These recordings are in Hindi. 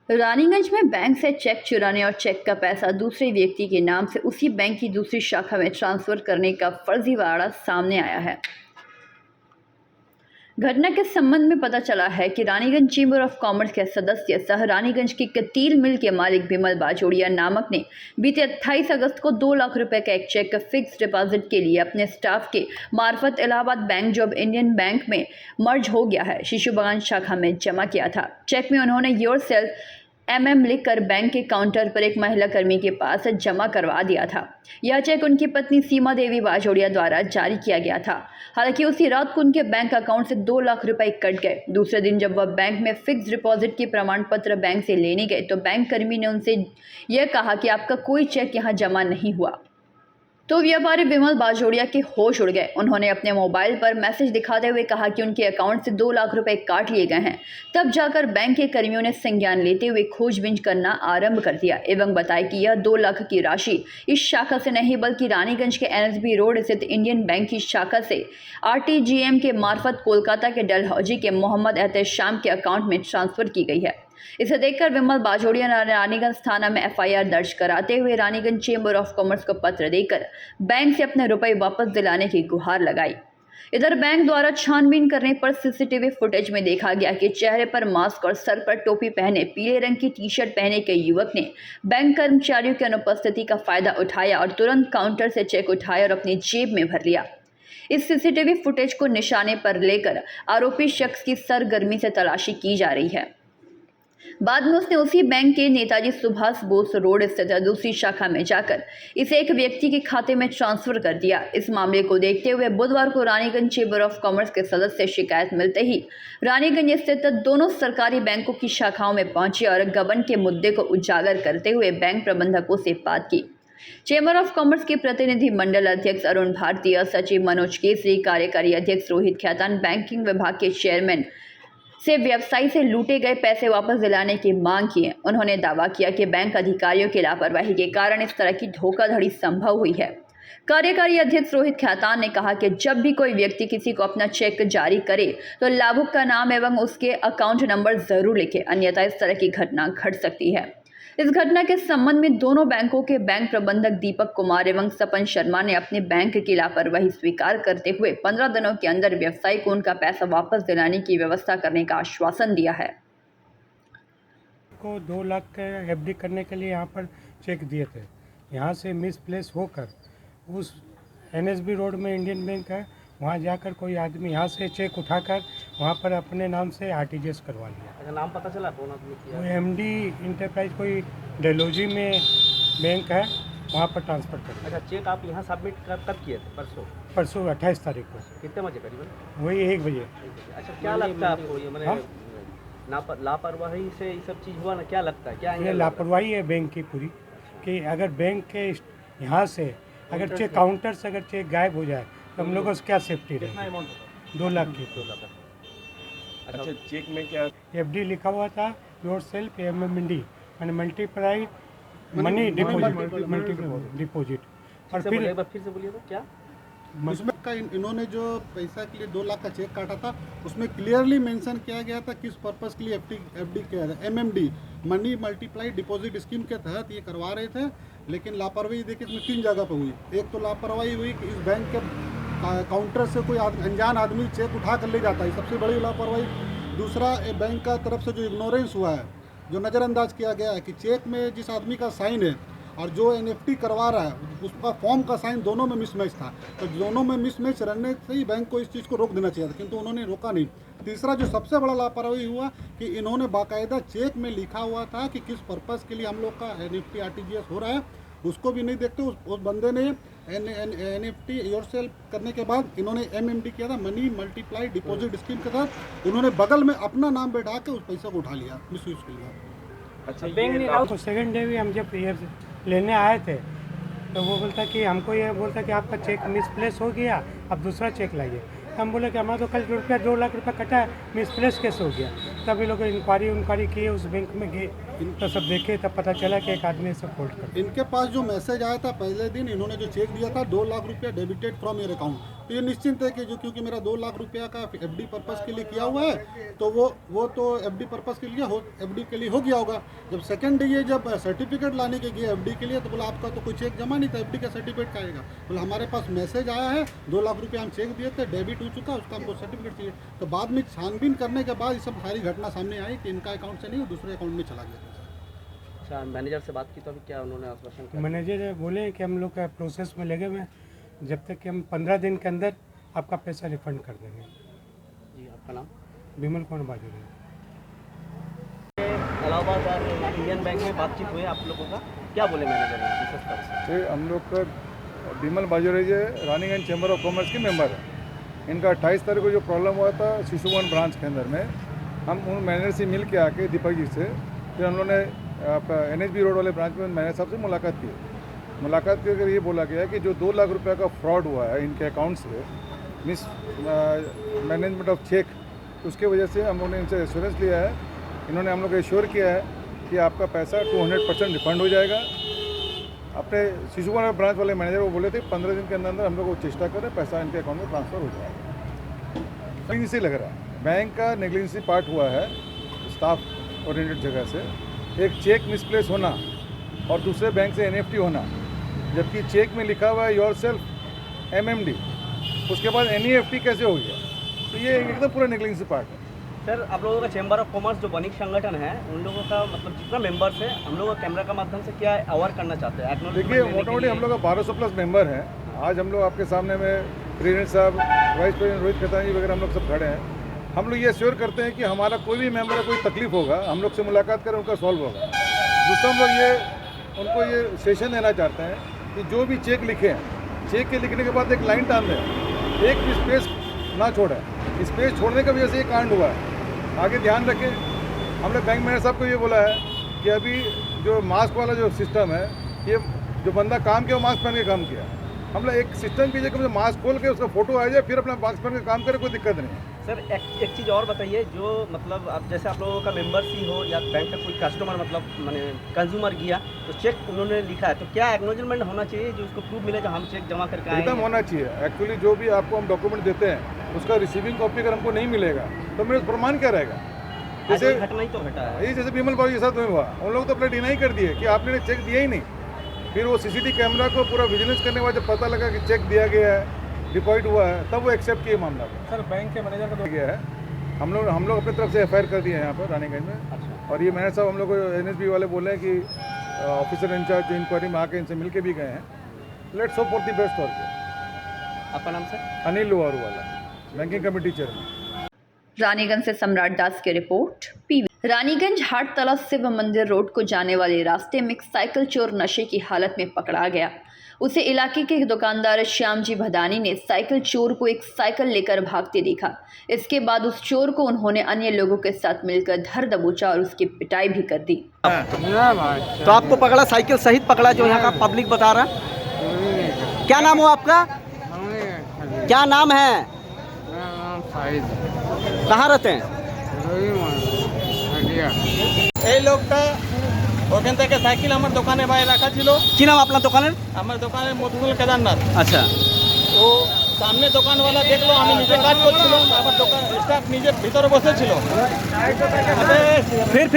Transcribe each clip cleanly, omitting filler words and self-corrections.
रानीगंज में बैंक से चेक चुराने और चेक का पैसा दूसरे व्यक्ति के नाम से उसी बैंक की दूसरी शाखा में ट्रांसफर करने का फर्जीवाड़ा सामने आया है। घटना के संबंध में पता चला है कि रानीगंज चेंबर ऑफ कॉमर्स के सदस्य सह रानीगंज की कतील मिल के मालिक बिमल बाजोड़िया नामक ने बीते 28 अगस्त को 2 लाख रुपए का एक चेक फिक्स डिपॉजिट के लिए अपने स्टाफ के मार्फत इलाहाबाद बैंक जो अब इंडियन बैंक में मर्ज हो गया है, शिशु बागान शाखा में जमा किया था। चेक में उन्होंने योर सेल्फ MM लिखकर बैंक के काउंटर पर एक महिला कर्मी के पास जमा करवा दिया था। यह चेक उनकी पत्नी सीमा देवी बाजोड़िया द्वारा जारी किया गया था। हालांकि उसी रात को उनके बैंक अकाउंट से 2 लाख रुपए कट गए। दूसरे दिन जब वह बैंक में फिक्स डिपॉजिट की प्रमाण पत्र बैंक से लेने गए तो बैंक कर्मी ने उनसे यह कहा कि आपका कोई चेक यहाँ जमा नहीं हुआ। तो व्यापारी बिमल बाजोड़िया के होश उड़ गए। उन्होंने अपने मोबाइल पर मैसेज दिखाते हुए कहा कि उनके अकाउंट से 2 लाख रुपए काट लिए गए हैं। तब जाकर बैंक के कर्मियों ने संज्ञान लेते हुए खोजबीन करना आरंभ कर दिया एवं बताया कि यह 2 लाख की राशि इस शाखा से नहीं बल्कि रानीगंज के NSB रोड स्थित इंडियन बैंक की शाखा से RTGM के मार्फत कोलकाता के डलहौजी के मोहम्मद एहतेशाम के अकाउंट में ट्रांसफर की गई है। इसे देखकर विमल बाजोड़िया ने रानीगंज थाना में FIR दर्ज कराते हुए रानीगंज चेंबर ऑफ कॉमर्स को पत्र देकर बैंक से अपने रुपए वापस दिलाने की गुहार लगाई। इधर बैंक द्वारा छानबीन करने पर CCTV फुटेज में देखा गया कि चेहरे पर मास्क और सर पर टोपी पहने पीले रंग की टी-शर्ट पहने के युवक ने बैंक कर्मचारियों की अनुपस्थिति का फायदा उठाया और तुरंत काउंटर से चेक उठाया और अपनी जेब में भर लिया। इस CCTV फुटेज को निशाने पर लेकर आरोपी शख्स की सरगर्मी से तलाशी की जा रही है। बाद में उसने उसी बैंक के नेताजी सुभाष बोस रोड स्थित दूसरी शाखा में जाकर इसे एक व्यक्ति के खाते में ट्रांसफर कर दिया। इस मामले को देखते हुए बुधवार को रानीगंज चेंबर ऑफ कॉमर्स के सदस्य शिकायत मिलते ही रानीगंज स्थित दोनों सरकारी बैंकों की शाखाओं में पहुंचे और गबन के मुद्दे को उजागर करते हुए बैंक प्रबंधकों से बात की। चेंबर ऑफ कॉमर्स के प्रतिनिधि मंडल अध्यक्ष अरुण भारतीय, सचिव मनोज केसरी, कार्यकारी अध्यक्ष रोहित खैतान, बैंकिंग विभाग के चेयरमैन से व्यवसायी से लूटे गए पैसे वापस दिलाने की मांग की है। उन्होंने दावा किया कि बैंक अधिकारियों की लापरवाही के कारण इस तरह की धोखाधड़ी संभव हुई है। कार्यकारी अध्यक्ष रोहित खैतान ने कहा कि जब भी कोई व्यक्ति किसी को अपना चेक जारी करे तो लाभुक का नाम एवं उसके अकाउंट नंबर जरूर लिखे, अन्यथा इस तरह की घटना घट सकती है। इस घटना के संबंध में दोनों बैंकों के बैंक प्रबंधक दीपक कुमार एवं सपन शर्मा ने अपने बैंक की लापरवाही स्वीकार करते हुए 15 दिनों के अंदर व्यवसायी को उनका पैसा वापस दिलाने की व्यवस्था करने का आश्वासन दिया है। को 2 लाख के FD करने के लिए यहाँ पर चेक दिए थे। यहाँ से मिसप्लेस होकर उस NSB रोड में इंडियन बैंक है, वहाँ जाकर कोई आदमी यहाँ से चेक उठाकर वहाँ पर अपने नाम से RTGS करवा लिया। अच्छा, नाम पता चला कौन आदमी किया? वो MD इंटरप्राइज कोई डलहौजी में बैंक है, वहाँ पर ट्रांसफ़र कर दिया। अच्छा, चेक आप यहाँ सबमिट कब किए थे? परसों 28 तारीख को। कितने बजे करीबन? वही 1 बजे। अच्छा, क्या लगता है आपको ये मैंने लापरवाही से ये सब चीज़ हुआ ना, क्या लगता है? क्या ये लापरवाही है बैंक की पूरी, कि अगर बैंक के यहाँ से अगर चेक काउंटर से अगर चेक गायब हो जाए तो हम लोगों को क्या सेफ्टी रहेगी? 2 लाख की। 2 लाख। अच्छा, चेक में क्या FD लिखा हुआ था, योर सेल्फ MMD मैंने मल्टीप्लाइड मनी डिपॉजिट। और फिर से बोलिए तो क्या उसमें का इन्होंने जो पैसा के लिए 2 लाख का चेक काटा था उसमें क्लियरली मेंशन किया गया था किस पर्पस के लिए FD किया था। MMD money multiply deposit scheme के तहत ये करवा रहे थे, लेकिन लापरवाही देखिए इसमें 3 जगह पर हुई। एक तो लापरवाही हुई कि इस बैंक के काउंटर से कोई अनजान आदमी चेक उठा कर ले जाता है, सबसे बड़ी लापरवाही। दूसरा बैंक का तरफ से जो इग्नोरेंस हुआ है, जो नज़रअंदाज किया गया है कि चेक में जिस आदमी का साइन है और जो NFT करवा रहा है उसका फॉर्म का साइन दोनों में मिसमैच था, तो दोनों में मिसमैच रहने से ही बैंक को इस चीज़ को रोक देना चाहिए था, किंतु उन्होंने रोका नहीं। तीसरा जो सबसे बड़ा लापरवाही हुआ कि इन्होंने बाकायदा चेक में लिखा हुआ था कि किस पर्पस के लिए हम लोग का NFT RTGS हो रहा है, उसको भी नहीं देखते। उस बंदे ने NFT योरसेल्फ करने के बाद इन्होंने MMD किया था, मनी मल्टीप्लाई डिपॉजिट स्कीम के तहत उन्होंने बगल में अपना नाम बैठा के उस पैसे को उठा लिया मिस यूज के लिए। अच्छा, बैंक ने तो सेकंड डे भी हम जब लेने आए थे तो वो बोलता कि हमको ये बोलता कि आपका चेक मिसप्लेस हो गया, अब दूसरा चेक लाइए। हम बोले कि हमारा तो कल 2 लाख रुपया कटा है, मिसप्लेस कैसे हो गया? तब ये लोग इंक्वायरी किए, उस बैंक में गए तो सब देखे, तब पता चला कि एक आदमी सब फोल्ड कर। इनके पास जो मैसेज आया था पहले दिन, इन्होंने जो चेक दिया था 2 लाख रुपया डेबिटेड फ्रॉम योर अकाउंट, तो ये निश्चिंत है कि जो क्योंकि मेरा 2 लाख रुपया का एफडी पर्पस के लिए किया हुआ है, तो वो तो एफडी पर्पस के लिए एफडी के लिए हो गया होगा। जब सेकंड ये जब सर्टिफिकेट लाने के गए एफडी के लिए, तो बोला आपका तो कोई चेक जमा नहीं था, एफडी का सर्टिफिकेट का आएगा। बोला हमारे पास मैसेज आया है, 2 लाख रुपया हम चेक दिए थे, डेबिट हो चुका, उसका हमको सर्टिफिकेट चाहिए। तो बाद में छानबीन करने के बाद ये सब सारी घटना सामने आई कि इनका अकाउंट से नहीं, दूसरे अकाउंट में चला गया था। अच्छा, मैनेजर से बात की तो अभी क्या उन्होंने आश्वासन किया? मैनेजर बोले कि हम लोग का प्रोसेस में लगे हुए हैं, जब तक कि हम 15 दिन के अंदर आपका पैसा रिफंड कर देंगे। जी, आपका नाम? विमल कुमार बाजू। इलाहाबाद और इंडियन बैंक में बातचीत हुई आप लोगों का, क्या बोले मैनेजर ने विशेष तौर से? ये हम लोग का विमल बाजोरे जी रानीगंज चैम्बर ऑफ कॉमर्स के मेंबर है। इनका 28 तारीख को जो प्रॉब्लम हुआ था शिशुवन ब्रांच के अंदर में, हम उन मैनेजर से मिल के आके दीपक जी से फिर हम लोगों ने आपका NHB रोड वाले ब्रांच में मैनेजर साहब से मुलाकात की। मुलाकात करके ये बोला गया कि जो 2 लाख रुपये का फ्रॉड हुआ है इनके अकाउंट से, मिस मैनेजमेंट ऑफ चेक, उसके वजह से हम लोगों ने इनसे एश्योरेंस लिया है। इन्होंने हम लोग को एश्योर किया है कि आपका पैसा 200% रिफंड हो जाएगा। अपने शिशुवन ब्रांच वाले मैनेजर को बोले थे 15 दिन के अंदर अंदर हम लोग को चेष्टा करें पैसा इनके अकाउंट में ट्रांसफ़र हो जाएगा। नेग्लिजेंसी लग रहा है, बैंक का नेग्लिजेंसी पार्ट हुआ है स्टाफ ओरिएंटेड जगह से। एक चेक मिसप्लेस होना और दूसरे बैंक से NEFT होना, जबकि चेक में लिखा हुआ है योर सेल्फ MMD, उसके बाद NEFT कैसे हो गया? तो ये एकदम पूरा नेग्लिजेंसी पार्ट है। सर, आप लोगों का चैम्बर ऑफ कॉमर्स जो वणिक संगठन है, उन लोगों का मतलब जितना मेंबर्स है, हम लोग कैमरा के माध्यम से क्या अवेयर करना चाहते हैं? देखिए, मोटामोटी हम लोग का 1200+ मेंबर हैं। आज हम लोग आपके सामने में प्रेसिडेंट साहब, वाइस प्रेसिडेंट रोहित खतानी जी वगैरह हम लोग सब खड़े हैं। हम लोग ये श्योर करते हैं कि हमारा कोई भी मेंबर कोई तकलीफ होगा, हम लोग से मुलाकात करें, उनका सॉल्व होगा। दूसरा हम लोग उनको ये सेशन देना चाहते हैं कि जो भी चेक लिखे हैं, चेक के लिखने के बाद एक लाइन टान दें, एक भी स्पेस ना छोड़ें। स्पेस छोड़ने की वजह से ये कांड हुआ है। आगे ध्यान रखें। हमने बैंक मैनेजर साहब को ये बोला है कि अभी जो मास्क वाला जो सिस्टम है, ये जो बंदा काम किया वो मास्क पहन के काम किया। हम लोग एक सिस्टम कीजिए कि मास्क खोल के उसका फोटो आ जाए, फिर अपना मास्क पहन के काम करे, कोई दिक्कत नहीं। सर, एक चीज़ और बताइए, जो मतलब अब जैसे आप लोगों का मेंबर ही हो या बैंक का कोई कस्टमर मतलब मैंने कंज्यूमर गया तो चेक उन्होंने लिखा है, तो क्या एक्नॉलेजमेंट होना चाहिए जो उसको प्रूफ मिले कि हम चेक जमा करके आए? एकदम होना चाहिए। एक्चुअली जो भी आपको हम डॉक्यूमेंट देते हैं उसका रिसीविंग कॉपी अगर हमको नहीं मिलेगा तो मेरे प्रमाण क्या रहेगा? जैसे घटना ही तो घटा है, यही जैसे विमल बाबू के साथ हुआ, उन लोग तो अपना डिनाई कर दिए कि आपने चेक दिया ही नहीं। फिर वो CCTV कैमरा को पूरा विजिलेंस करने के बाद जब पता लगा कि चेक दिया गया है, डिपॉजिट हुआ है, तब वो एक्सेप्ट किए मामला को। सर, बैंक के मैनेजर को गया है, हम लोग अपनी तरफ से FIR कर दिए हैं यहाँ पर रानीगंज में। अच्छा। और ये मैनेजर साहब हम लोग को NSB वाले बोले हैं कि ऑफिसर इंचार्ज इंक्वायरी में आके इनसे मिल के भी गए हैं। Let's hope for the best. और आपका नाम सर? अनिल लोहारू वाला, बैंकिंग कमेटी चेयरमैन। रानीगंज से सम्राट दास की रिपोर्ट। PV रानीगंज हाटतला शिव मंदिर रोड को जाने वाले रास्ते में एक साइकिल चोर नशे की हालत में पकड़ा गया। उसे इलाके के दुकानदार श्यामजी भदानी ने साइकिल चोर को एक साइकिल लेकर भागते देखा। इसके बाद उस चोर को उन्होंने अन्य लोगों के साथ मिलकर धर दबोचा और उसकी पिटाई भी कर दी। तो आपको पकड़ा, साइकिल सहित पकड़ा, जो यहाँ का पब्लिक बता रहा। क्या नाम हो आपका? क्या नाम है? कहाँ रहते हैं? এই লোকটা ওখান থেকে সাইকেল আমার দোকানে বাইরে রাখা ছিল। কি নাম আপনার দোকানের? আমার দোকানের মধুকুল কেদারনাথ। আচ্ছা। ও সামনে দোকানওয়ালা দেখলো আমি নিজে কাজ করছিলাম, আমার দোকান স্টাফ নিজে ভিতরে বসেছিল। ফির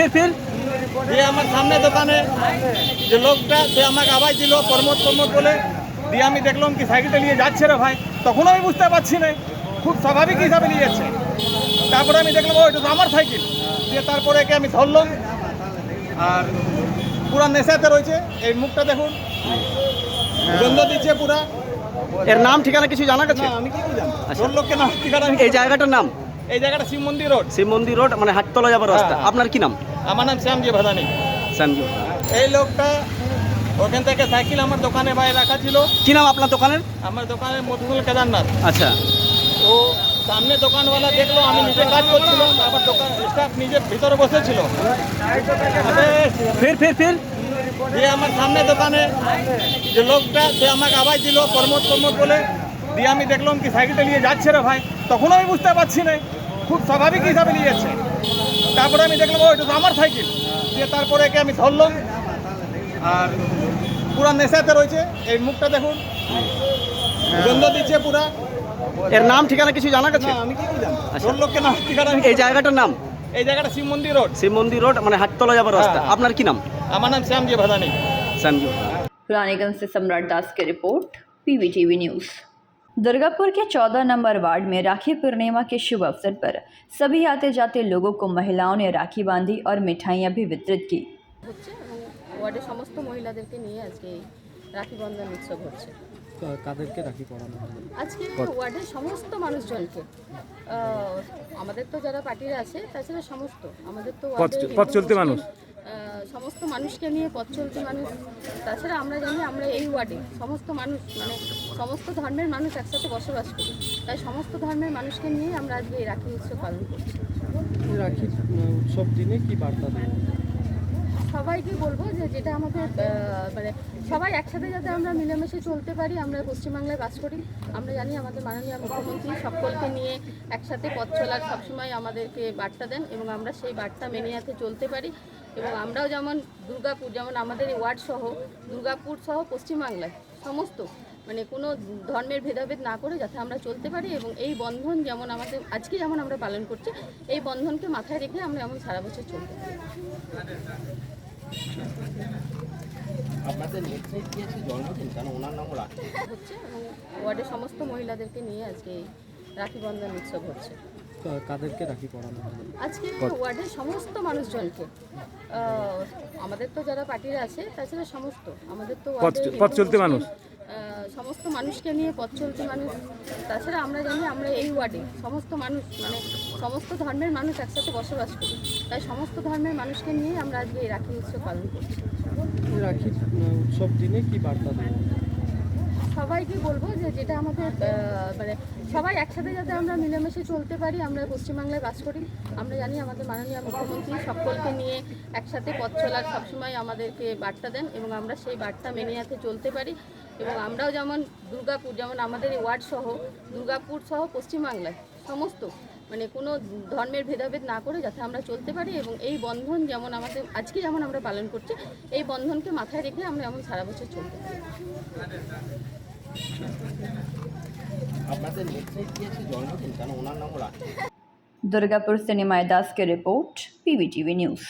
দিয়ে আমার সামনে দোকানে যে লোকটা সে আমাকে আওয়াজ দিল প্রমোদ বলে, দিয়ে আমি দেখলাম কি সাইকেলটা নিয়ে যাচ্ছে রে ভাই। তখন আমি বুঝতে পারছি না, খুব স্বাভাবিক হিসাবে নিয়ে যাচ্ছে। তারপরে আমি দেখলাম ও এটা তো আমার সাইকেল। দিয়ে তারপরে একে আমি ধরলাম, আর পুরা নেশাতে রয়েছে। এই মুখটা দেখুন, গন্ধ দিচ্ছে পুরা। এর নাম ঠিকানা কিছু জানা গেছে? না, আমি কি করে জানি ওর লোককে নাম ঠিকানা? এই জায়গাটার নাম? এই জায়গাটা শিব মন্দির রোড। শিব মন্দির রোড মানে হাটতলা যাবার রাস্তা। হ্যাঁ। আপনার কি নাম? আমার নাম শ্যামজি ভাদানি। শ্যামজি। এই লোকটা ওখান থেকে সাইকেল আমার দোকানে বাইরে রাখা ছিল। কি নাম আপনার দোকানের? আমার দোকানের মধুকুল কেদারনাথ। আচ্ছা। ও সামনে দোকানওয়ালা দেখলো আমি নিজে কাজ করছিলাম, আমার দোকান স্টাফ নিজে ভিতরে বসেছিল। ফির দিয়ে আমার সামনে দোকানে যে লোকটা সে আমাকে আওয়াজ দিল প্রমোদ বলে, দিয়ে আমি দেখলাম কি সাইকেলটা নিয়ে যাচ্ছে রে ভাই। তখন আমি বুঝতে পারছি না, খুব স্বাভাবিক হিসাবে নিয়ে যাচ্ছে। তারপরে আমি দেখলাম ও এটা তো আমার সাইকেল। দিয়ে তারপরে একে আমি ধরলাম, আর পুরা নেশাতে রয়েছে। এই মুখটা দেখুন, গন্ধ দিচ্ছে পুরা। এর নাম ঠিকানা কিছু জানা গেছে? না আমি কি করে জানবো আচ্ছা। ওর লোককে নাম ঠিকানা আমি এই জায়গাটার নাম এই জায়গাটা শিব মন্দির রোড। শিব মন্দির রোড, মানে হাটতলা যাবার রাস্তা। হ্যাঁ। আপনার কি নাম? আমার নাম শ্যামজি ভাদানি। संजू। रानीगंज से सम्राट दास की रिपोर्ट, पीवीटीवी न्यूज़। दुर्गापुर के 14 नंबर वार्ड में राखी पूर्णिमा के शुभ अवसर पर सभी आते जाते लोगों को महिलाओं ने राखी बांधी और मिठाइयां भी वितरित की। হচ্ছে এবং ওয়ার্ডের সমস্ত মহিলাদেরকে নিয়ে আজকে এই রাখি বন্ধন উৎসব হচ্ছে। কাদেরকে রাখি পড়ানো হবে? আজকে ওয়ার্ডের সমস্ত মানুষজনকে আমাদের তো যারা পার্টিরা আছে তাছাড়া সমস্ত আমাদের তো পথ চলতি মানুষ সমস্ত মানুষকে নিয়ে পথ চলতি মানুষ, তাছাড়া আমরা জানি আমরা এই ওয়ার্ডে সমস্ত মানুষ মানে সমস্ত ধর্মের মানুষ একসাথে বসবাস করি, তাই সমস্ত ধর্মের মানুষকে নিয়ে আমরা আজকে এই রাখি উৎসব পালন করছি। রাখি উৎসব দিনে কি বার্তা দেন? সবাইকে বলবো যে যেটা আমাদের মানে সবাই একসাথে যাতে আমরা মিলেমিশে চলতে পারি। আমরা পশ্চিমবাংলায় বাস করি, আমরা জানি আমাদের মাননীয় মুখ্যমন্ত্রী সকলকে নিয়ে একসাথে পথ চলার সবসময় আমাদেরকে বার্তা দেন এবং আমরা সেই বার্তা মেনে যাতে চলতে পারি। এবং আমরাও যেমন দুর্গাপুর, যেমন আমাদের এই ওয়ার্ড সহ দুর্গাপুর সহ পশ্চিমবাংলায় সমস্ত মানে কোনো ধর্মের ভেদাভেদ না করে যাতে আমরা চলতে পারি এবং এই বন্ধন যেমন আমাদের আজকে যেমন আমরা পালন করছি এই বন্ধনকে মাথায় রেখে আমরা এমন সারা বছর চলতে পারি। আপনাদের নেত্রীর কি আছে জন্মদিন, কেন ওনার নামও রাখি হচ্ছে এবং ওয়ার্ডের সমস্ত মহিলাদেরকে নিয়ে আজকে এই রাখি বন্ধন উৎসব হচ্ছে। কাদেরকে রাখি পড়ানো হবে? আজকে ওয়ার্ডের সমস্ত মানুষজনকে আমাদের তো যারা পার্টিরা আছে তাছাড়া সমস্ত আমাদের তো পথ চলতি মানুষ সমস্ত মানুষকে নিয়ে পথ চলতি মানুষ, তাছাড়া আমরা জানি আমরা এই ওয়ার্ডে সমস্ত মানুষ মানে সমস্ত ধর্মের মানুষ একসাথে বসবাস করি, তাই সমস্ত ধর্মের মানুষকে নিয়ে আমরা আজকে এই রাখি উৎসব পালন করছি। রাখি উৎসব দিনে কি বার্তা দেন? সবাইকে বলবো যে যেটা আমাদের মানে সবাই একসাথে যাতে আমরা মিলেমিশে চলতে পারি। আমরা পশ্চিমবাংলায় বাস করি, আমরা জানি আমাদের মাননীয় মুখ্যমন্ত্রী সকলকে নিয়ে একসাথে পথ চলার সবসময় আমাদেরকে বার্তা দেন এবং আমরা সেই বার্তা মেনে যাতে চলতে পারি। এবং আমরাও যেমন দুর্গাপুর, যেমন আমাদের এই ওয়ার্ড সহ দুর্গাপুর সহ পশ্চিমবাংলায় সমস্ত মানে কোনো ধর্মের ভেদাভেদ না করে যাতে আমরা চলতে পারি এবং এই বন্ধন যেমন আমাদের আজকে যেমন আমরা পালন করছি এই বন্ধনকে মাথায় রেখে আমরা এমন সারা বছর চলতে পারি। আপনাদের নেত্রীর কি আছে জন্মদিন, কেন ওনার নামও রাখি? दुर्गापुर से निमाय दास की रिपोर्ट, पीवीटीवी न्यूज़।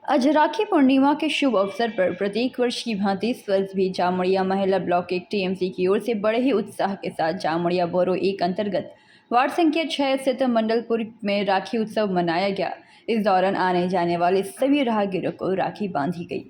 आज राखी पूर्णिमा के शुभ अवसर पर प्रत्येक वर्ष की भांति इस वर्ष भी जामड़िया महिला ब्लॉक एक टीएमसी की ओर से बड़े ही उत्साह के साथ जामड़िया बोरो एक अंतर्गत वार्ड संख्या 6 स्थित मंडलपुर में राखी उत्सव मनाया गया। इस दौरान आने जाने वाले सभी राहगीरों को राखी बांधी गई।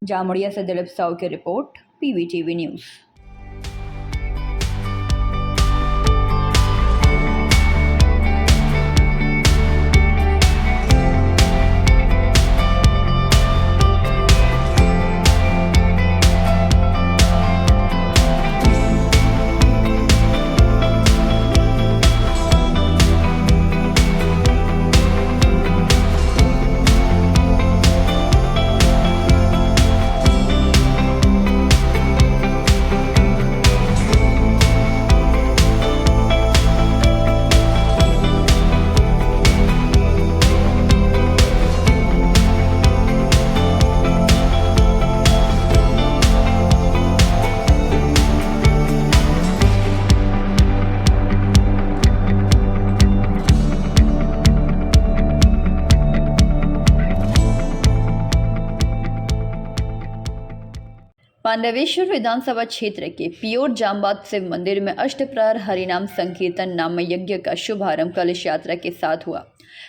जामोड़िया से दिलीप साहू की रिपोर्ट, PVTV न्यूज़। पांडवेश्वर विधानसभा क्षेत्र के पियोर जामबाद शिव मंदिर में अष्टप्रहर हरिनाम संकीर्तन नाम यज्ञ का शुभारंभ कलश यात्रा के साथ हुआ।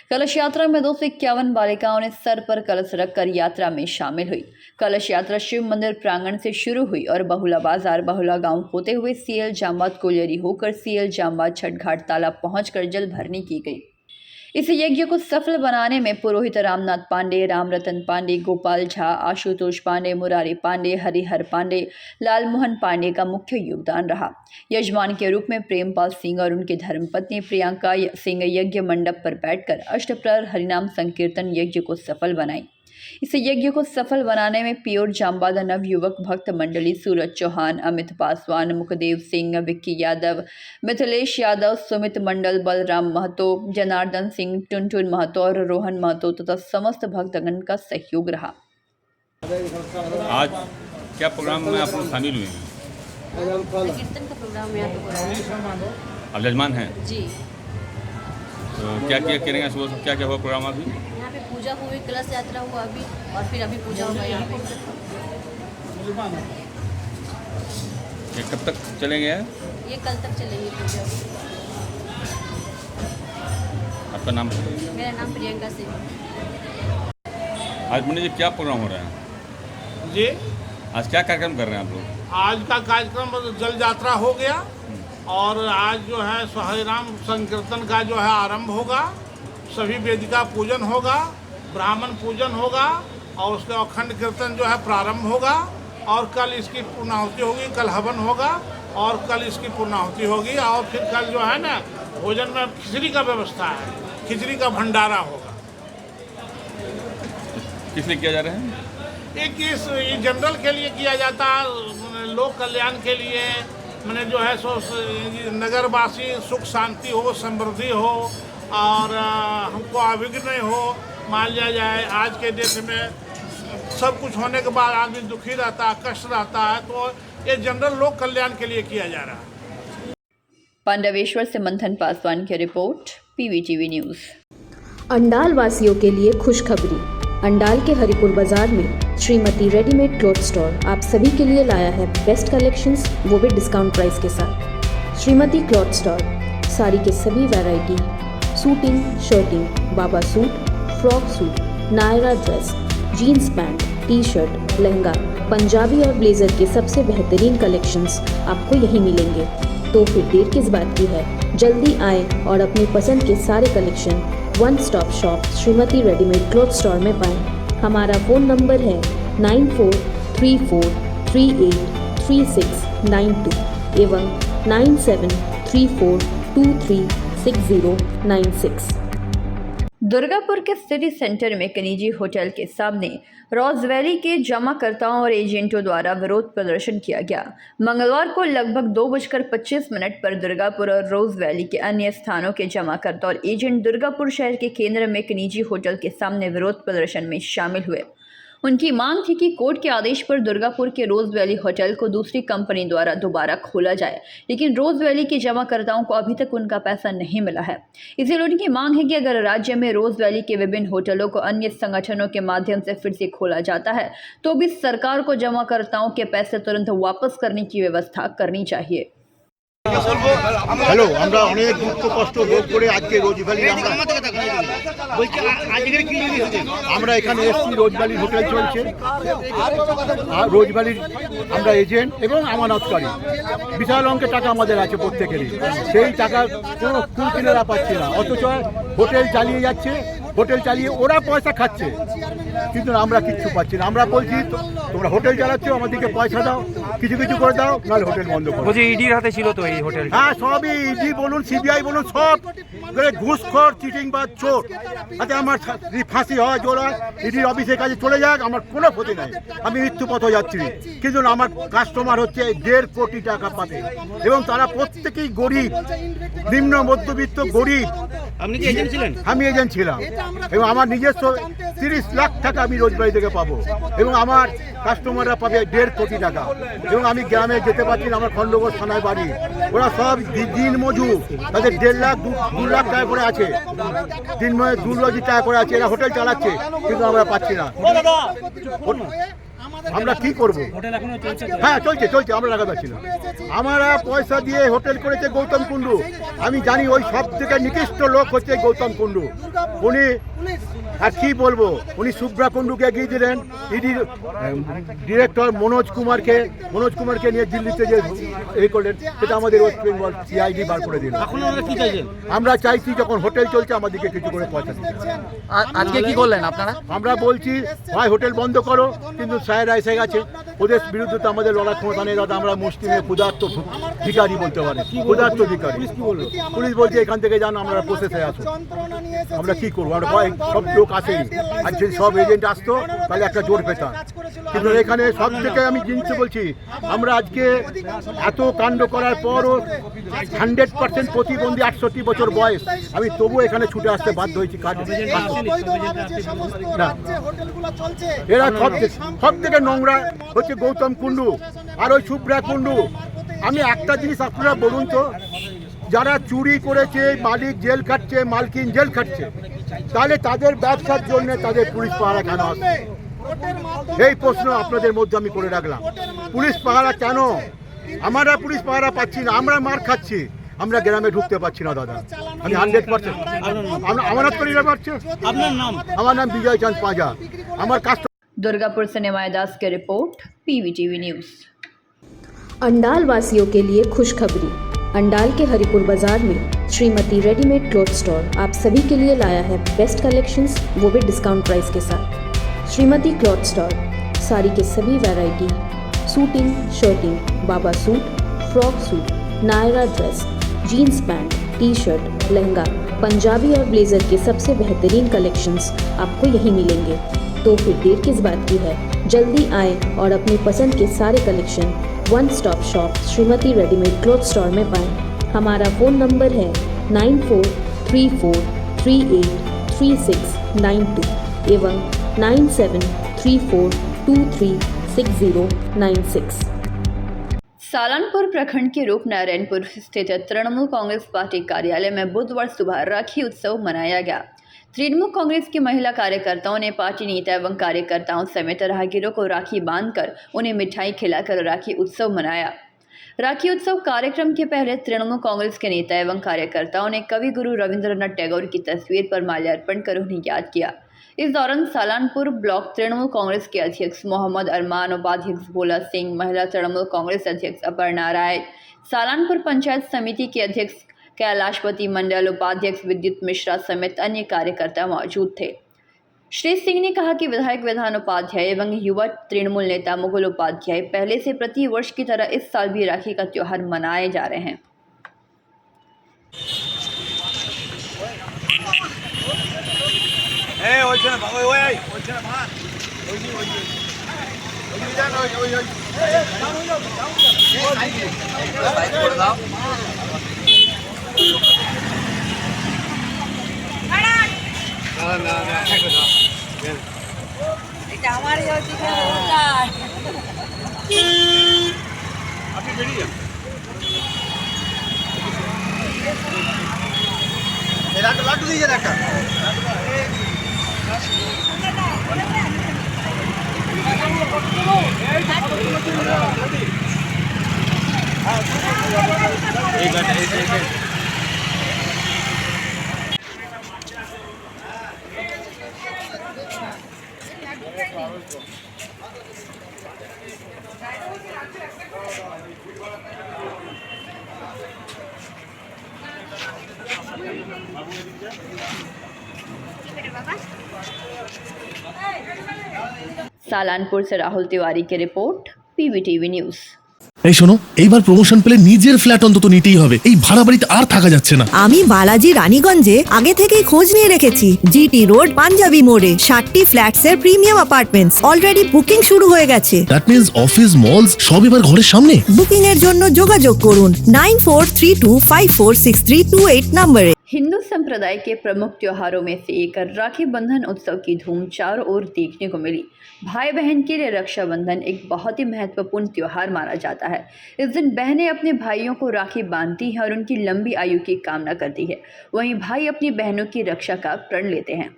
कलश यात्रा में 251 बालिकाओं ने सर पर कलश रखकर यात्रा में शामिल हुई। कलश यात्रा शिव मंदिर प्रांगण से शुरू हुई और बहुला बाजार बहुला गांव होते हुए CL जामबाद कोलियरी होकर CL जामबाद छठ घाट तालाब पहुंचकर जल भरनी की गई। इस यज्ञ को सफल बनाने में पुरोहित रामनाथ पांडे, रामरतन पांडे, गोपाल झा, आशुतोष पांडे, मुरारी पांडे, हरिहर पांडे, लालमोहन पांडे का मुख्य योगदान रहा। यजमान के रूप में प्रेमपाल सिंह और उनकी धर्मपत्नी प्रियंका सिंह यज्ञ मंडप पर बैठकर अष्टप्रहर हरिनाम संकीर्तन यज्ञ को सफल बनाई। इस यज्ञ को सफल बनाने में पियोर जामबाद नवयुवक भक्त मंडली सूरज चौहान, अमित पासवान, मुखदेव सिंह, विक्की यादव, मिथिलेश यादव, सुमित मंडल, बलराम महतो, जनार्दन सिंह, टुनटुन महतो और रोहन महतो तथा समस्त भक्तगण का सहयोग रहा। आज क्या प्रोग्राम में आप लोग शामिल हुए हैं? कीर्तन का प्रोग्राम यहाँ पे हो रहा है। आप यजमान हैं? जी। तो क्या करेंगे सुबह से, क्या क्या हुआ प्रोग्राम अभी? यहाँ पे पूजा हुई, कलश यात्रा हुआ अभी, और फिर अभी पूजा होगा यहाँ पे। ये कब तक चलेंगे? ये कल तक चलेंगे पूजा। आपका नाम? मेरा नाम प्रियंका सिंह। आज मुन्नी जी क्या प्रोग्राम हो रहा है? जी, आज क्या कार्यक्रम कर रहे हैं आप लोग? आज का कार्यक्रम जल यात्रा हो गया और आज जो है हरिनाम संकीर्तन का जो है आरंभ होगा। सभी वेदिका पूजन होगा, ब्राह्मण पूजन होगा और उसके अखंड कीर्तन जो है प्रारंभ होगा और कल इसकी पूर्णाहुति होगी। कल हवन होगा और कल इसकी पूर्णाहुति होगी और फिर कल जो है ना भोजन में खिचड़ी का व्यवस्था है, खिचड़ी का भंडारा होगा। किस लिए किया जा रहा है? एक ये जनरल के लिए किया जाता है, लोक कल्याण के लिए, मैंने जो है सो नगरवासी सुख शांति हो, समृद्धि हो और हमको अविघ्न नहीं हो। मान लिया जाए आज के देश में सब कुछ होने के बाद आदमी दुखी रहता है, कष्ट रहता है, तो ये जनरल लोक कल्याण के लिए किया जा रहा है। पांडवेश्वर से मंथन पासवान की रिपोर्ट, PVTV न्यूज़। अंडाल वासियों के लिए खुशखबरी। अंडाल के हरिपुर बाजार में श्रीमती रेडीमेड क्लॉथ स्टोर आप सभी के लिए लाया है बेस्ट कलेक्शंस, वो भी डिस्काउंट प्राइस के साथ। श्रीमती क्लॉथ स्टोर साड़ी के सभी variety, suiting, shirting, baba suit, frock suit, Nayra dress, jeans pant, T shirt, lehenga, Punjabi और ब्लेजर के सबसे बेहतरीन कलेक्शंस आपको यहीं मिलेंगे। तो फिर देर किस बात की है, जल्दी आएँ और अपनी पसंद के सारे collection one stop shop Shrimati readymade cloth store में पाएँ। हमारा फ़ोन नंबर है 9434383692 एवं 9734236096। दुर्गापुर के सिटी सेंटर में एक निजी होटल के सामने रोज वैली के जमाकर्ताओं और एजेंटों द्वारा विरोध प्रदर्शन किया गया। मंगलवार को लगभग 2:25 पर दुर्गापुर और रोज वैली के अन्य स्थानों के जमाकर्ता और एजेंट दुर्गापुर शहर के केंद्र में एक निजी होटल के सामने विरोध प्रदर्शन में शामिल हुए। उनकी मांग थी कि कोर्ट के आदेश पर दुर्गापुर के रोज वैली होटल को दूसरी कंपनी द्वारा दोबारा खोला जाए, लेकिन रोज वैली के जमाकर्ताओं को अभी तक उनका पैसा नहीं मिला है। इसलिए उनकी मांग है कि अगर राज्य में रोज वैली के विभिन्न होटलों को अन्य संगठनों के माध्यम से फिर से खोला जाता है तो भी सरकार को जमाकर्ताओं के पैसे तुरंत वापस करने की व्यवस्था करनी चाहिए। হ্যালো, আমরা অনেক দুঃখ কষ্ট ভোগ করে আজকে রোজভ্যালি আমরা এখানে এসছি। রোজভ্যালির হোটেল চলছে, আর রোজভ্যালির আমরা এজেন্ট এবং আমানতকারী। বিশাল অঙ্কের টাকা আমাদের আছে প্রত্যেকেরই, সেই টাকা কোনো কুলকিনারা পাচ্ছি না, অথচ হোটেল চালিয়ে যাচ্ছে। হোটেল চালিয়ে ওরা পয়সা খাচ্ছে, কিন্তু আমরা কিচ্ছু পাচ্ছি না। আমরা বলছি তোমরা হোটেল চালাচ্ছ, আমাদেরকে পয়সা দাও, কিছু কিছু করে দাও, নাহলে হোটেল বন্ধ করো। বলছি ইডির হাতে ছিল তো এই হোটেল? হ্যাঁ, সবই ইডি বলুন, সিবিআই বলুন, সব ঘুষখোর চিটিংবাজ চোর। তাতে আমার ফাঁসি হয়, জোর হয়, ইডির অফিসের কাছে চলে যাক, আমার কোনো ক্ষতি নাই, আমি মৃত্যু পথ যাচ্ছি। কিন্তু আমার কাস্টমার হচ্ছে 1.5 কোটি টাকা পাবে, এবং তারা প্রত্যেকেই গরিব, নিম্ন মধ্যবিত্ত গরিব। আপনি কি এজেন্ট ছিলেন? আমি এজেন্ট ছিলাম, এবং আমার নিজস্ব 30 লাখ টাকা আমি রোজবাড়ি থেকে পাবো, এবং আমার কাস্টমাররা পাবে 1.5 কোটি টাকা। এবং আমি গ্রামে যেতে পারছি না, আমার খণ্ডঘোষ থানায় বাড়ি। ওরা সব দিন মজুর, তাদের 1.5 লাখ 2 লাখ টাকা করে আছে, দিন 2 লাখ টাকা করে আছে। এরা হোটেল চালাচ্ছে, কিন্তু আমরা পাচ্ছি না। আমরা কি করবো? হ্যাঁ, চলছে, আমরা লাগাতে পারছি না। আমরা পয়সা দিয়ে হোটেল করেছে গৌতম কুণ্ডু। আমি জানি ওই সব থেকে নিকৃষ্ট লোক হচ্ছে গৌতম কুণ্ডু। উনি আর কি বলবো, উনি শুভ্রা কুণ্ডুকে এগিয়ে দিলেন, ইডির ডিরেক্টর মনোজ কুমারকে নিয়ে দিল্লিতে যে করলেন, সেটা আমাদের ওয়েস্ট বেঙ্গল সিআইডি বার করে দিল। এখন আমরা কি চাইছেন? আমরা চাইছি যখন হোটেল চলছে আমাদেরকে কিছু করে পয়সা দিতে। আজকে কি করলেন আপনারা? আমরা বলছি হয় হোটেল বন্ধ করো, কিন্তু স্যারেরা এসে গেছে, ওদের বিরুদ্ধে তো আমাদের লড়ার ক্ষমতা নেই দাদা। আমরা মুসলিমে ক্ষুধার্ত ভিখারি বলতে পারি, ক্ষুধার্ত ভিখারি। পুলিশ বলছে এখান থেকে যান, আমরা প্রসেসে আসো। আমরা কি করবো? আমরা সব লোক আসেনি, আর যদি সব এজেন্ট আসতো তাহলে একটা জোর পেতাম। কিন্তু এখানে সব থেকে আমি জিনিস বলছি, আমরা আজকে এত কাণ্ড করার পরও 100% প্রতিবন্ধী, 68 বছর বয়স, আমি তবু এখানে ছুটে আসতে বাধ্য হয়েছি। এরা সব থেকে নোংরা হচ্ছে গৌতম কুণ্ডু আর ওই শুভ্রা কুণ্ডু। আমি একটা জিনিস আপনারা বলুন তো, যারা চুরি করেছে মালিক জেল খাটছে, মালকিন জেল খাটছে, তাহলে তাদের ব্যবসার জন্য তাদের পুলিশ পাহারা কেন আসবে? এই প্রশ্ন আপনাদের মধ্যে আমি করে রাখলাম। পুলিশ পাহারা কেন? আমরা পুলিশ পাহারা পাচ্ছি না, আমরা মার খাচ্ছি, আমরা গ্রামে ঢুকতে পারছি না দাদা। আমি 100% আমানত করি না পারছি। আপনার নাম? আমার নাম বিজয় চাঁদ পাঁজা। আমার কাজ दुर्गापुर से निमाय दास की रिपोर्ट, PVTV न्यूज़। अंडाल वासियों के लिए खुशखबरी। अंडाल के हरिपुर बाजार में श्रीमती रेडीमेड क्लॉथ स्टोर आप सभी के लिए लाया है बेस्ट कलेक्शंस, वो भी डिस्काउंट प्राइस के साथ। श्रीमती क्लॉथ स्टोर साड़ी के सभी variety, suiting, shirting, baba suit, frock suit, Nayra dress, jeans pant, T shirt, lehenga, Punjabi और ब्लेजर के सबसे बेहतरीन कलेक्शंस आपको यहीं मिलेंगे। तो फिर देर किस बात की है, जल्दी आएं और अपनी पसंद के सारे collection one stop shop Shrimati readymade cloth store में पाएं। हमारा फ़ोन नंबर है 9434383692 एवं 9734236096। सालानपुर प्रखंड के रूप नारायणपुर स्थित तृणमूल कांग्रेस पार्टी कार्यालय में बुधवार सुबह राखी उत्सव मनाया गया। तृणमूल कांग्रेस की महिला कार्यकर्ताओं ने पार्टी नेता एवं कार्यकर्ताओं समेत राहगीरों को राखी बांधकर उन्हें मिठाई खिलाकर राखी उत्सव मनाया। राखी उत्सव कार्यक्रम के पहले तृणमूल कांग्रेस के नेता एवं कार्यकर्ताओं ने कवि गुरु रविंद्रनाथ टैगोर की तस्वीर पर माल्यार्पण कर उन्हें याद किया। इस दौरान सालानपुर ब्लॉक तृणमूल कांग्रेस के अध्यक्ष मोहम्मद अरमान, उपाध्यक्ष भोला सिंह, महिला तृणमूल कांग्रेस अध्यक्ष अपर्णा राय, सालानपुर पंचायत समिति के अध्यक्ष कैलाशपति मंडल, उपाध्यक्ष विद्युत मिश्रा समेत अन्य कार्यकर्ता मौजूद थे। श्री सिंह ने कहा कि विधायक विधान उपाध्याय एवं युवा तृणमूल नेता मुकुल उपाध्याय पहले से प्रति वर्ष की तरह इस साल भी राखी का त्योहार मनाए जा रहे हैं। আপনি বেরিয়ে যান। লাড্ডু দিয়ে যান একটা। सालानपुर से राहुल तिवारी की रिपोर्ट, PVTV न्यूज़। এই শোনো, এইবার প্রমোশন পেলে নিজের ফ্ল্যাট অন্তত নিতেই হবে। এই ভাড়া বাড়িতে আর থাকা যাচ্ছে না। আমি বালাজি রানীগঞ্জে আগে থেকেই খোঁজ নিয়ে রেখেছি। জিটি রোড পাঞ্জাবি মোড়ে 60টি ফ্ল্যাটসের প্রিমিয়াম অ্যাপার্টমেন্টস অলরেডি বুকিং শুরু হয়ে গেছে। দ্যাট মিন্স অফিস মলস সব এবার ঘরের সামনে। বুকিং এর জন্য যোগাযোগ করুন 9432546328 নম্বরে। हिंदू संप्रदाय के प्रमुख त्योहारों में से एक राखी बंधन उत्सव की धूम चारों ओर देखने को मिली। भाई बहन के लिए रक्षाबंधन एक बहुत ही महत्वपूर्ण त्योहार माना जाता है। इस दिन बहनें अपने भाइयों को राखी बांधती हैं और उनकी लंबी आयु की कामना करती है। वहीं भाई अपनी बहनों की रक्षा का प्रण लेते हैं।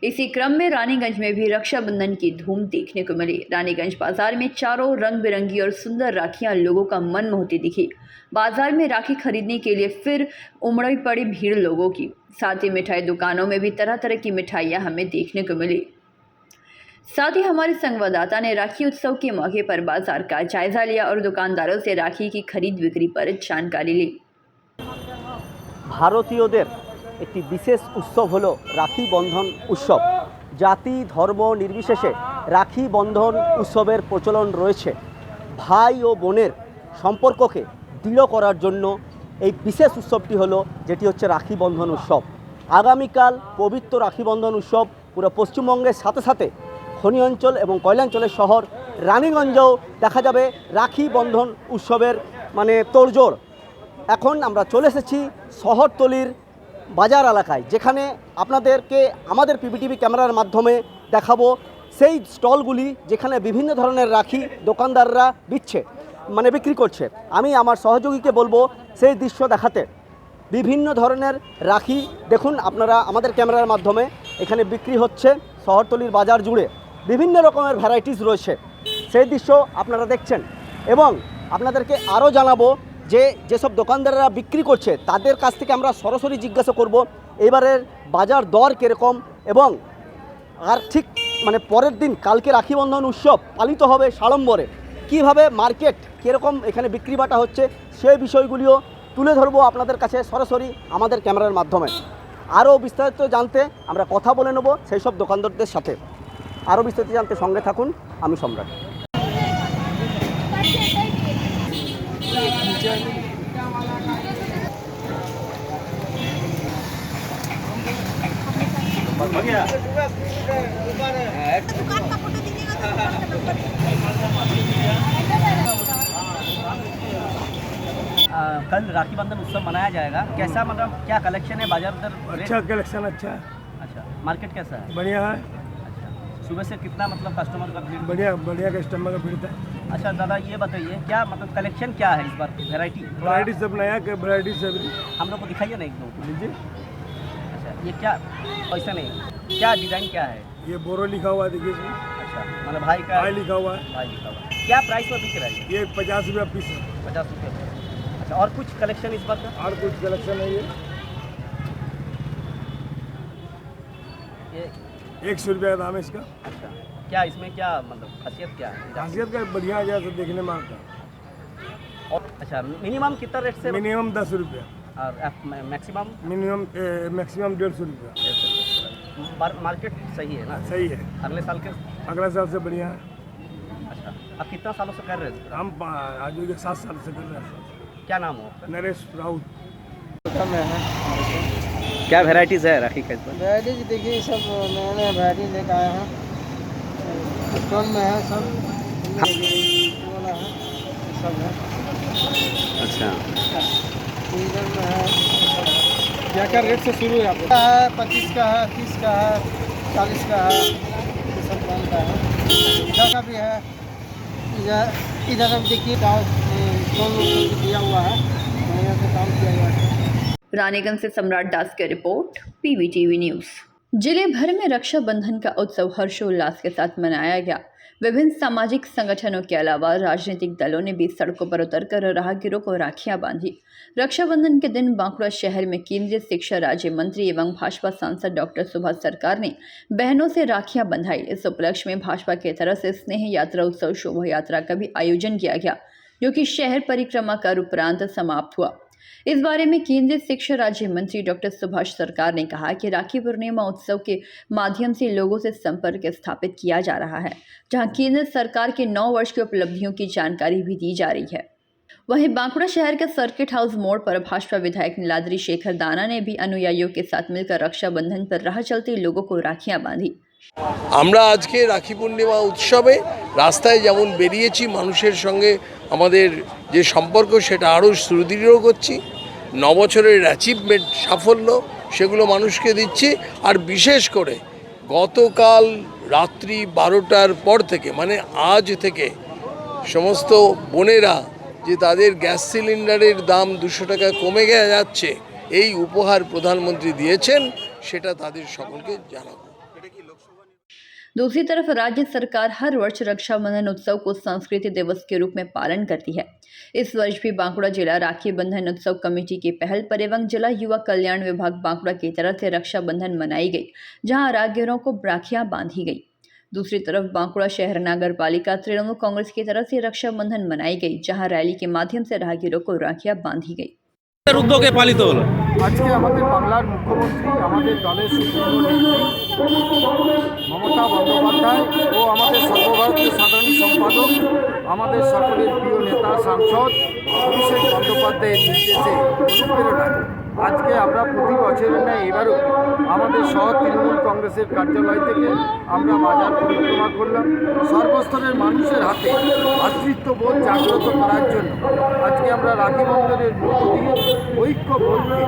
इसी क्रम में रानीगंज में भी रक्षाबंधन की धूम देखने को मिली। रानीगंज बाजार में चारों रंग बिरंगी और सुंदर राखियां लोगों का मन मोहती दिखी। बाजार में राखी खरीदने के लिए फिर उमड़ी पड़ी भीड़ लोगों की। साथ ही मिठाई दुकानों में भी तरह तरह की मिठाइयां हमें देखने को मिली। साथ ही हमारे संवाददाता ने राखी उत्सव के मौके पर बाजार का जायजा लिया और दुकानदारों से राखी की खरीद बिक्री पर जानकारी ली। ভারতীয়দের একটি বিশেষ উৎসব হলো রাখি বন্ধন উৎসব। জাতি ধর্ম নির্বিশেষে রাখি বন্ধন উৎসবের প্রচলন রয়েছে। ভাই ও বোনের সম্পর্ককে দৃঢ় করার জন্য এই বিশেষ উৎসবটি হলো, যেটি হচ্ছে রাখি বন্ধন উৎসব। আগামীকাল পবিত্র রাখি বন্ধন উৎসব পুরো পশ্চিমবঙ্গের সাথে সাথে খনি অঞ্চল এবং কয়লাঞ্চলের শহর রানীগঞ্জেও দেখা যাবে রাখি বন্ধন উৎসবের তোড়জোড়। এখন আমরা চলে এসেছি শহরতলির বাজার এলাকায়, যেখানে আপনাদেরকে আমাদের পিভিটিভি ক্যামেরার মাধ্যমে দেখাবো সেই স্টলগুলি যেখানে বিভিন্ন ধরনের রাখি দোকানদাররা বিক্রি করছে। আমি আমার সহযোগীকে বলবো সেই দৃশ্য দেখাতে। বিভিন্ন ধরনের রাখি দেখুন আপনারা আমাদের ক্যামেরার মাধ্যমে এখানে বিক্রি হচ্ছে। শহরতলির বাজার জুড়ে বিভিন্ন রকমের ভ্যারাইটিস রয়েছে, সেই দৃশ্য আপনারা দেখছেন। এবং আপনাদেরকে আরও জানাবো যেসব দোকানদাররা বিক্রি করছে তাদের কাছ থেকে আমরা সরাসরি জিজ্ঞাসা করব এবারের বাজার দর কীরকম, এবং আর ঠিক পরের দিন কালকে রাখি বন্ধন উৎসব পালিত হবে সাড়ম্বরে, কীভাবে মার্কেট কীরকম এখানে বিক্রি বাটা হচ্ছে সেই বিষয়গুলিও তুলে ধরবো আপনাদের কাছে সরাসরি আমাদের ক্যামেরার মাধ্যমে। আরও বিস্তারিত জানতে আমরা কথা বলে নেব সেই সব দোকানদারদের সাথে। আরও বিস্তারিত জানতে সঙ্গে থাকুন, আমি সম্রাট। कल राखी बंधन उत्सव मनाया जाएगा, कैसा क्या कलेक्शन है बाजार उधर? अच्छा कलेक्शन अच्छा है। अच्छा, मार्केट कैसा है? बढ़िया है। अच्छा, सुबह से कितना कस्टमर का भीड़? बढ़िया कस्टमर का भीड़ था। अच्छा दादा, ये बताइए क्या कलेक्शन क्या है इस बार? वैरायटी सब नया वैरायटी सब हम लोग को दिखाइए ना एक दो। लीजिए। अच्छा, ये क्या ऐसा नहीं, क्या डिज़ाइन क्या है? ये बोरो लिखा हुआ है, देखिए इसमें। अच्छा, भाई का भाई लिखा हुआ है। भाई लिखा हुआ है। क्या प्राइस में बिक रहा है? ये 50 रुपया पीस है। 50 रुपये। अच्छा, और कुछ कलेक्शन इस बार का? और कुछ कलेक्शन है। ये 100 रुपये का दाम है इसका। अच्छा, क्या इसमें क्या खासियत क्या है? खासियत का बढ़िया है, जैसे देखने में आता है। और अच्छा, मिनिमम कितना रेट से? मिनिमम 10 रुपया और मैक्सिमम? मिनिमम मैक्सिमम 150 रुपया। मार्केट सही है ना? सही है। अगले साल से बढ़िया है। अच्छा, आप कितना सालों से कर रहे थे? हम आज 7 साल से कर रहे हैं। क्या नाम हो? नरेश राउत। क्या वैरायटीज़ है राखी का इस बार? वैरायटीज देखिए सब नए नए वैरायटी लेकर आए हैं। स्टोन में है सब, वाला है सब है। अच्छा, सीजन में है। क्या रेट से शुरू है? 25 का है, 30 का है, 40 का है, ये सब दाम का है। इधर का भी है, इधर का भी देखिए स्टोन दिया हुआ है, बढ़िया से काम किया हुआ है। रानीगंज से सम्राट दास की रिपोर्ट, पीवीटीवी न्यूज़। जिले भर में रक्षाबंधन का उत्सव हर्षोल्लास के साथ मनाया गया। विभिन्न सामाजिक संगठनों के अलावा राजनीतिक दलों ने भी सड़कों पर उतरकर राहगीरों को राखियां बांधी। रक्षाबंधन के दिन बांकुड़ा शहर में केंद्रीय शिक्षा राज्य मंत्री एवं भाजपा सांसद डॉक्टर सुभाष सरकार ने बहनों से राखियां बंधाई। इस उपलक्ष्य में भाजपा की तरफ से स्नेह यात्रा उत्सव शोभा यात्रा का भी आयोजन किया गया, जो कि शहर परिक्रमा कर उपरांत समाप्त हुआ। इस बारे में केंद्रीय शिक्षा राज्य मंत्री डॉक्टर सुभाष सरकार ने कहा कि राखी पूर्णिमा उत्सव के माध्यम से लोगों से संपर्क स्थापित किया जा रहा है, जहां केंद्र सरकार के 9 वर्ष की उपलब्धियों की जानकारी भी दी जा रही है। वहीं बांकुड़ा शहर के सर्किट हाउस मोड़ पर भाजपा विधायक नीलाद्री शेखर दाना ने भी अनुयायियों के साथ मिलकर रक्षाबंधन पर राह चलते लोगों को राखियां बांधी। আমরা আজকে রাখি পূর্ণিমা উৎসবে রাস্তায় যেমন বেরিয়েছি, মানুষের সঙ্গে আমাদের যে সম্পর্ক সেটা আরও সুদৃঢ় করছি। 9 বছরের অ্যাচিভমেন্ট সাফল্য সেগুলো মানুষকে দিচ্ছি। আর বিশেষ করে গতকাল রাত্রি 12টার পর থেকে, মানে আজ থেকে সমস্ত বোনেরা যে তাদের গ্যাস সিলিন্ডারের দাম 200 টাকা কমে যাচ্ছে, এই উপহার প্রধানমন্ত্রী দিয়েছেন, সেটা তাদের সকলকে জানাবো। दूसरी तरफ राज्य सरकार हर वर्ष रक्षाबंधन उत्सव को संस्कृति दिवस के रूप में पालन करती है। इस वर्ष भी बांकुड़ा जिला राखी बंधन उत्सव कमेटी की पहल पर एवं जिला युवा कल्याण विभाग बांकुड़ा की तरफ से रक्षाबंधन मनाई गई, जहां राहगीरों को राखियां बांधी गई। दूसरी तरफ बांकुड़ा शहर नगर पालिका तृणमूल कांग्रेस की तरफ से रक्षाबंधन मनाई गई, जहां रैली के माध्यम से राहगीरों को राखियां बांधी गई। উদ্যোগে পালিত হলো। আজকে আমাদের বাংলার মুখ্যমন্ত্রী, আমাদের দলের সুপ্রিম নেত্রী মমতা বন্দ্যোপাধ্যায় ও আমাদের সর্বভারতীয় সাধারণ সম্পাদক, আমাদের সকলের প্রিয় নেতা সাংসদ অভিষেক বন্দ্যোপাধ্যায়ের নির্দেশে অনুপ্রেরণায় আজকে আমরা প্রতি বছরের ন্যায় এবারও আমাদের শহর তৃণমূল কংগ্রেসের কার্যালয় থেকে আমরা বাজার পরিক্রমা করলাম। সর্বস্তরের মানুষের হাতে ভ্রাতৃত্ববোধ জাগ্রত করার জন্য আজকে আমরা রাখি বন্ধনের মধ্য দিয়ে ঐক্যবোধকে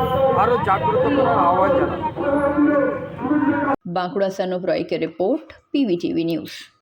আরও জাগ্রত করার আহ্বান জানাই। बांकुड़ा से अनुप रॉय की रिपोर्ट, पीवीटीवी न्यूज़।